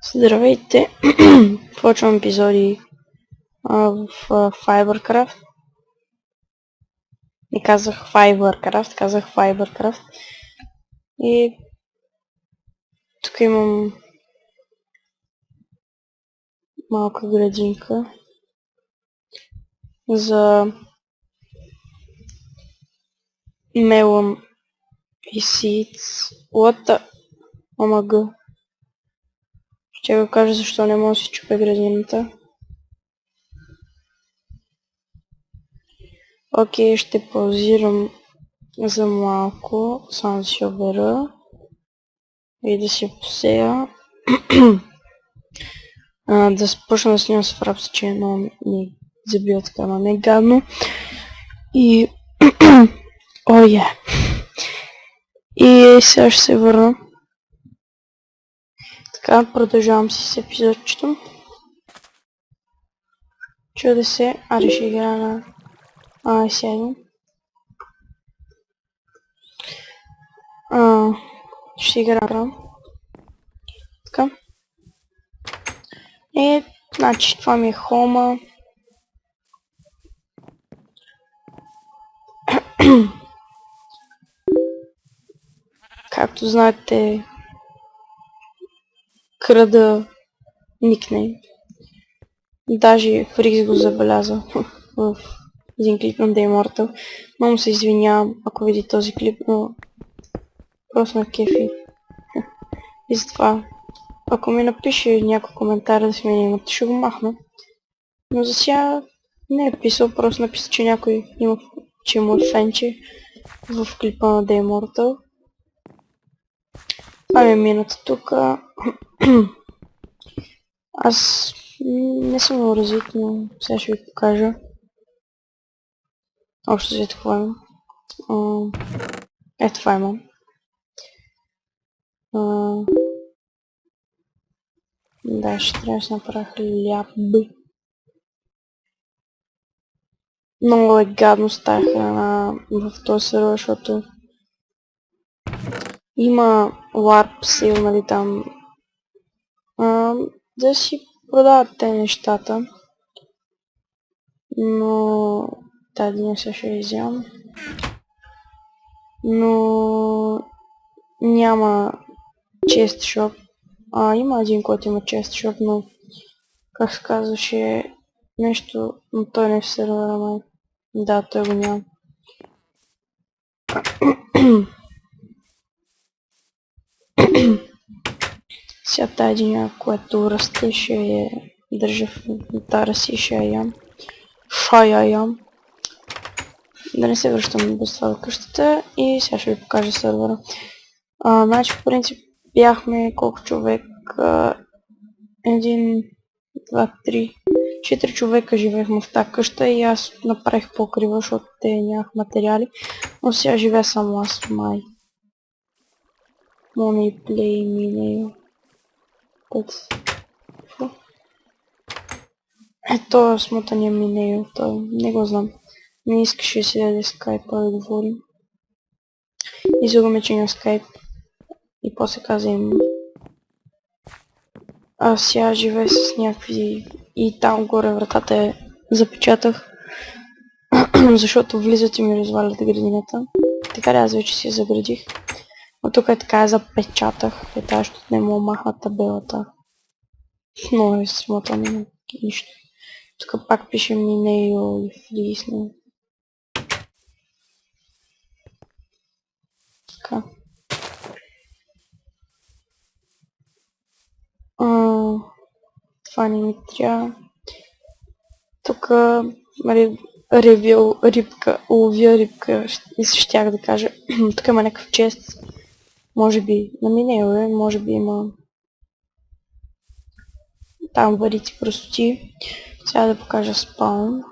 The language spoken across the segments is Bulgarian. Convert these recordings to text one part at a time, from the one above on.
Здравейте! Почвам епизоди в Fibercraft. Не казах Fibercraft, казах Fibercraft. И тук имам малка градинка за melon и seeds. What the... Омага. Ще го кажа защо не мога да си чупя градината. Окей, ще паузирам за малко, само да си обера и да си посея. Да започна да снимам с фрапс, че едно ми забива така, но не гадно. И... О, И сега ще се върна. Така, продължавам си с епизодчето. Чуде се, аре ще играя на... сега. Ще играя. Така. Значи това ми е хома. Както знаете, крада никнейм. Даже Фрикс го забеляза в един клип на The Immortal. Много се извинявам, ако види този клип, но просто на кефи. И затова, ако ми напише някой коментар да смени името, ще го махна. Но за сега не е писал, просто написа, че някой има, че му е фенче в клипа на The Immortal. Това ми е мината тук. Аз не съм много развит, но сега ще ви покажа. Общо взето какво имам. Ето това имам. Да, ще трябва да се направя хляб. Много е гадно с тази храна в този сервер, защото има LARP сил, нали там. Да си продават те нещата. Но... Тази днес ще изям. Но... Няма чест шоп. Има един, който има чест шоп, но... Как се казваше... Нещо... Но той не е в сервера, май. Да, той го няма. Сега тази диня, която расте, ще я държа в инвентара си и ще я ям. Да не се връщам без това до къщата и сега ще ви покажа сервера. Значи по принцип бяхме колко човек? 1, 2, 3, 4 човека живеехме в тази къща и аз направих покрива, защото те нямах материали. Но сега живея само аз, май. Money play минею. Ето смотания минею, той не го знам. Не искаше да си даде скайпа да говорим. Излагаме, че няма скайп. И после каза им... Сега живее с някакви... И там горе вратата запечатах. Защото влизат и ми развалят градината. Така да аз вече си я заградих. Но тук е така я запечатах. Тази, защото не мога махна табелата. Но е смотано нищо. Тук пак пише минею и фрисне. Така. Това не ми трябва. Тук ревил рибка, ловя рибка и щях да кажа. Тук има някакъв чест. Може би на минео може би има там варити простоти. Сега да покажа спаун.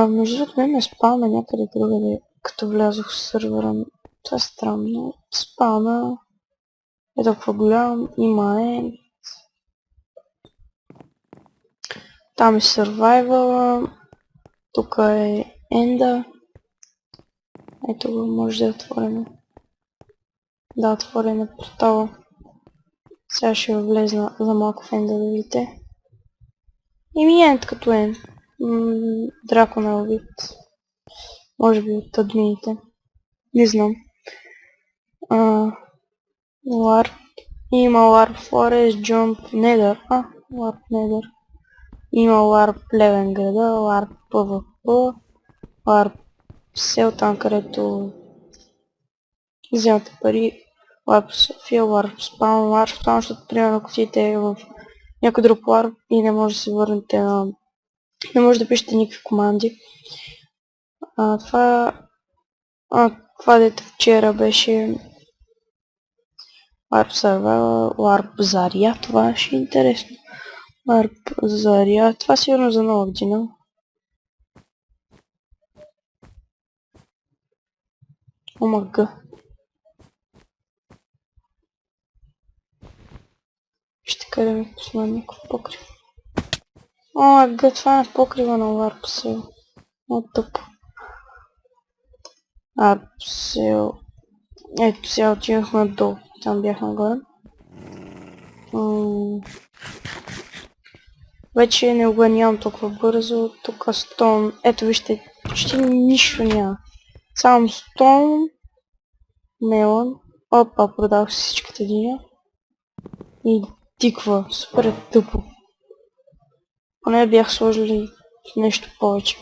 Между другото мен ме спауна някъде другаде, като влязох в сервера. Това е странно. Спауна е толкова голям, има там е survival, тук е енда. Ето го, може да е отворено. Да, отворен е портала. Сега ще влезна за малко в Ender да видите. Еми Енд като Енд. Драконов вид. Може би от админите. Не знам. Warp. Има Warp Forest, Jump, Nether. Warp Nether. Има Warp Плевен града, Warp PvP, Warp Сел там, където вземате пари, Warp София, Warp Spawn, Warp Spawn, защото примерно ако отидете в някой друг Warp и не може да се върнете на... не може да пишете никакви команди. Това дето вчера беше Warp Survival, Warp Заря, това ще е интересно. Warp Заря, това сигурно за нова година. Омага. Ще къде ми посна някакъв покрив. Омага, това е покрива на Warp Сел. Много тъпо. Сел. Ето сега отивахме надолу. Там бях нагоре. Вече не го нямам толкова бързо. Тук стон. Ето вижте, почти нищо няма. Само стон. Мелон. Опа, продавах си всичките диня. И тиква. Супер е тъпо. Поне бях сложили нещо повече.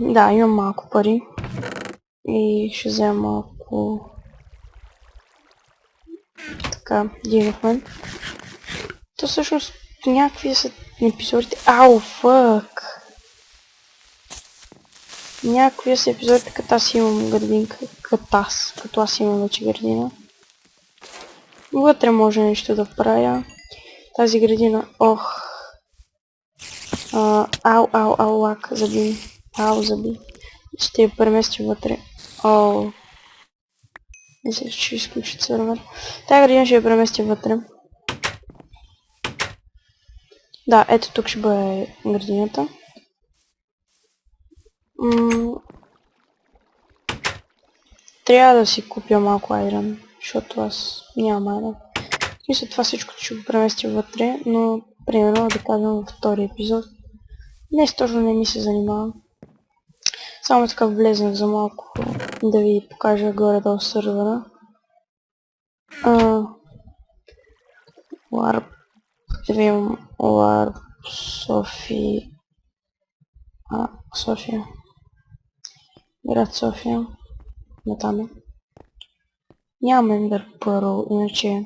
Да, имам малко пари. И ще взема малко... така, дигнахме. То всъщност някакви са епизодите... Ау, фък! Някакви са епизодите, като аз имам градинка. Като аз имам вече градина. Вътре може нещо да правя. Тази градина... Ох! Ау, лак, заби. Заби. Ще я преместя вътре. Мисля, че ще изключи сервер. Тая градина ще я преместя вътре. Да, ето тук ще бъде градината. Трябва да си купя малко айрон, защото аз нямам айрон. Мисля, това всичко ще го преместя вътре, но примерно да кажем във втори епизод. Днес точно не ми се занимавам. Само така влезнах за малко да ви покажа горе-долу сървъра. Warp. Да видим Warp София. София. Град София. Натам е. Нямам Ender Pearl, иначе...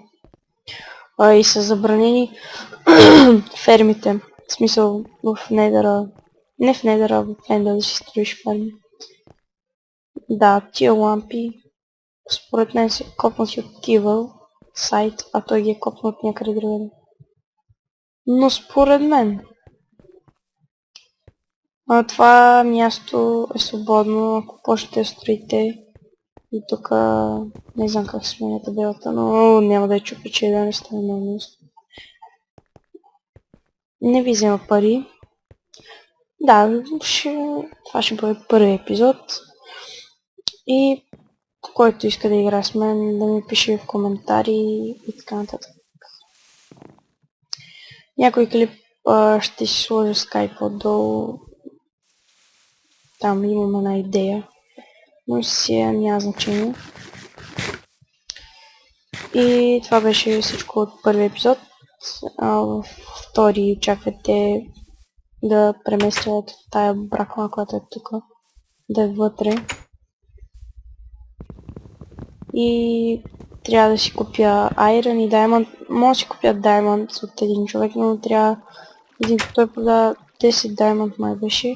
и са забранени фермите. В смисъл в Недъра. Не в Недъра, в Ендър да си строиш ферми. Да, тия лампи според мен са копнати от Кивъл сайт, а той ги е копнат от някъде другаде. Но според мен това място е свободно, ако почнете да строите. И тук не знам как сменя табелата, но няма да я чупя, че да не стане много място. Не ви взема пари. Да, това ще бъде първи епизод. И който иска да игра с мен, да ми пише в коментари и така нататък. Някой клип ще си сложа скайп отдолу. Там имам една идея. Но си няма значение. И това беше всичко от първи епизод. Във втори очаквате да преместя тая бракла, която е тук, да е вътре. И трябва да си купя Iron и Diamond. Мога да си купя Diamond от един човек, но трябва той продава 10 Diamond май беше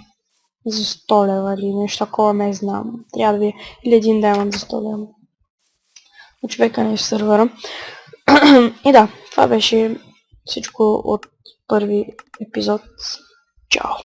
за 100 лева или нещо такова, не знам. Трябва да ви или един Diamond за 100 лева. Но човека не е в сървъра. И да, това беше всичко от първи епизод. Чао!